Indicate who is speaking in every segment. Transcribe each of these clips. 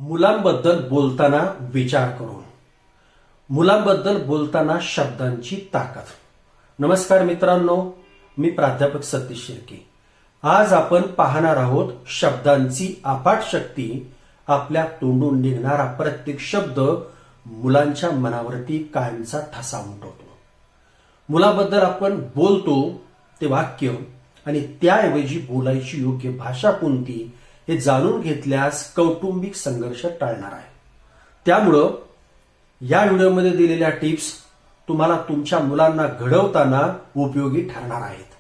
Speaker 1: मुलांबद्दल बोलताना विचार करून, मुलांबद्दल बोलताना शब्दांची ताकद. नमस्कार मित्रांनो, मी प्राध्यापक सतीश शिर्के. आज आपण पाहणार आहोत शब्दांची अफाट शक्ती. आपल्या तोंडून निघणारा प्रत्येक शब्द मुलांच्या मनावरती कायमचा ठसा उमटवतो. मुलाबद्दल आपण बोलतो ते वाक्य आणि त्याऐवजी बोलायची योग्य भाषा कोणती हे जाणून घेतल्यास कौटुंबिक संघर्ष टाळणार आहे. त्यामुळं या व्हिडिओमध्ये दिलेल्या टिप्स तुम्हाला तुमच्या मुलांना घडवताना उपयोगी ठरणार आहेत.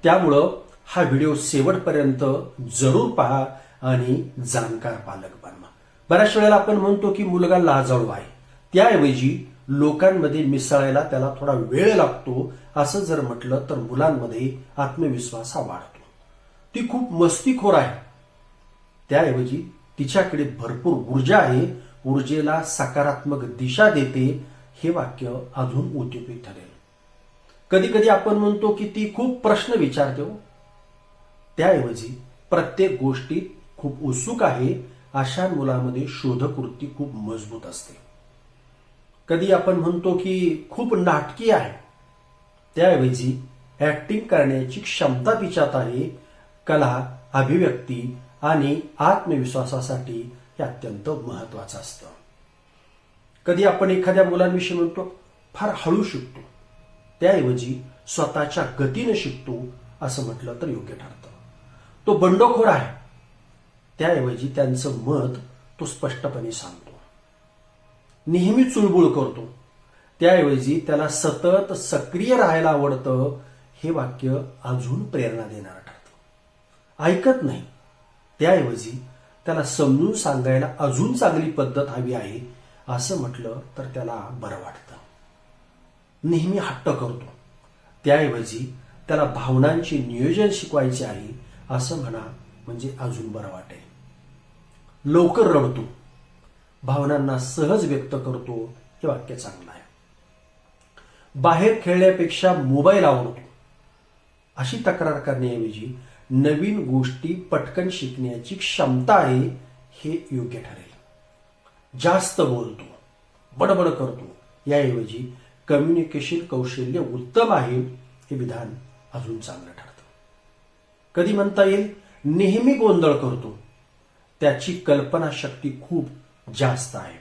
Speaker 1: त्यामुळं हा व्हिडिओ शेवटपर्यंत जरूर पहा आणि जाणकार पालक बनवा. बऱ्याच वेळेला आपण म्हणतो की मुलगा लाजाळू आहे, त्याऐवजी लोकांमध्ये मिसळायला त्याला थोडा वेळ लागतो असं जर म्हटलं तर मुलांमध्ये आत्मविश्वास हा वाढतो. ती खूप मस्तीखोर आहे, त्याऐवजी तिच्याकडे भरपूर ऊर्जा आहे, ऊर्जेला सकारात्मक दिशा देते, हे वाक्य अजून उपयोगी ठरेल. कधी कधी आपण म्हणतो की ती खूप प्रश्न विचारते, त्याऐवजी प्रत्येक गोष्टीत खूप उत्सुक आहे, अशा मुलामध्ये शोधवृत्ती खूप मजबूत असते. कधी आपण म्हणतो की खूप नाटकी आहे, त्याऐवजी ऍक्टिंग करण्याची क्षमता तिच्यात आहे. कला, अभिव्यक्ती आणि आत्मविश्वासासाठी हे अत्यंत महत्वाचं असतं. कधी आपण एखाद्या मुलांविषयी म्हणतो फार हळू शिकतो, त्याऐवजी स्वतःच्या गतीने शिकतो असं म्हटलं तर योग्य ठरतं. तो बंडखोर आहे, त्याऐवजी त्यांचं मत तो स्पष्टपणे सांगतो. नेहमी चुळबुळ करतो, त्याऐवजी त्याला सतत सक्रिय राहायला आवडतं, हे वाक्य अजून प्रेरणा देणारं ठरतं. ऐकत नाही, त्याऐवजी त्याला समजून सांगायला अजून चांगली पद्धत हवी आहे असं म्हटलं तर त्याला बरं वाटतं. नेहमी हट्ट करतो, त्याऐवजी त्याला भावनांचे नियोजन शिकवायचे आहे असं म्हणा म्हणजे अजून बरं वाटेल. लवकर रडतो, भावनांना सहज व्यक्त करतो, हे वाक्य चांगलं आहे. बाहेर खेळण्यापेक्षा मोबाईल आवडतो, अशी तक्रार करण्याऐवजी नवीन गोष्टी पटकन शिकण्याची क्षमता आहे, हे योग्य ठरेल. जास्त बोलतो, बडबड करतो, याऐवजी कम्युनिकेशन कौशल्य उत्तम आहे, हे विधान अजून चांगलं ठरतं. कधी म्हणता येईल नेहमी गोंधळ करतो, त्याची कल्पनाशक्ती खूप जास्त आहे.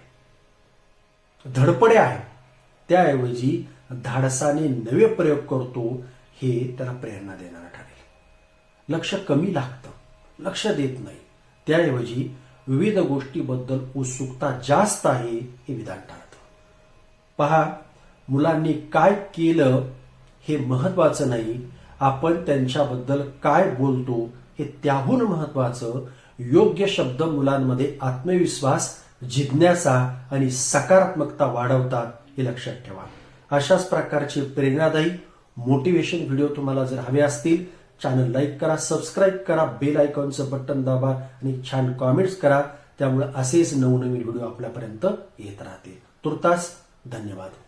Speaker 1: धडपडे आहे, त्याऐवजी धाडसाने नवे प्रयोग करतो, हे त्याला प्रेरणा देणारं ठरेल. लक्ष कमी लागतं, लक्ष देत नाही, त्याऐवजी विविध गोष्टीबद्दल उत्सुकता जास्त आहे, हे विधान ठरतं. पहा, मुलांनी काय केलं हे महत्वाचं नाही, आपण त्यांच्याबद्दल काय बोलतो हे त्याहून महत्वाचं. योग्य शब्द मुलांमध्ये आत्मविश्वास, जिज्ञासा आणि सकारात्मकता वाढवतात, हे लक्षात ठेवा. अशाच प्रकारचे प्रेरणादायी मोटिवेशन व्हिडिओ तुम्हाला जर हवे असतील, चॅनल लाईक करा, सबस्क्राईब करा, बेल आयकॉनचं बटन दाबा आणि छान कॉमेंट्स करा. त्यामुळे असेच नवनवीन व्हिडिओ आपल्यापर्यंत येत राहतील. तुर्तास धन्यवाद.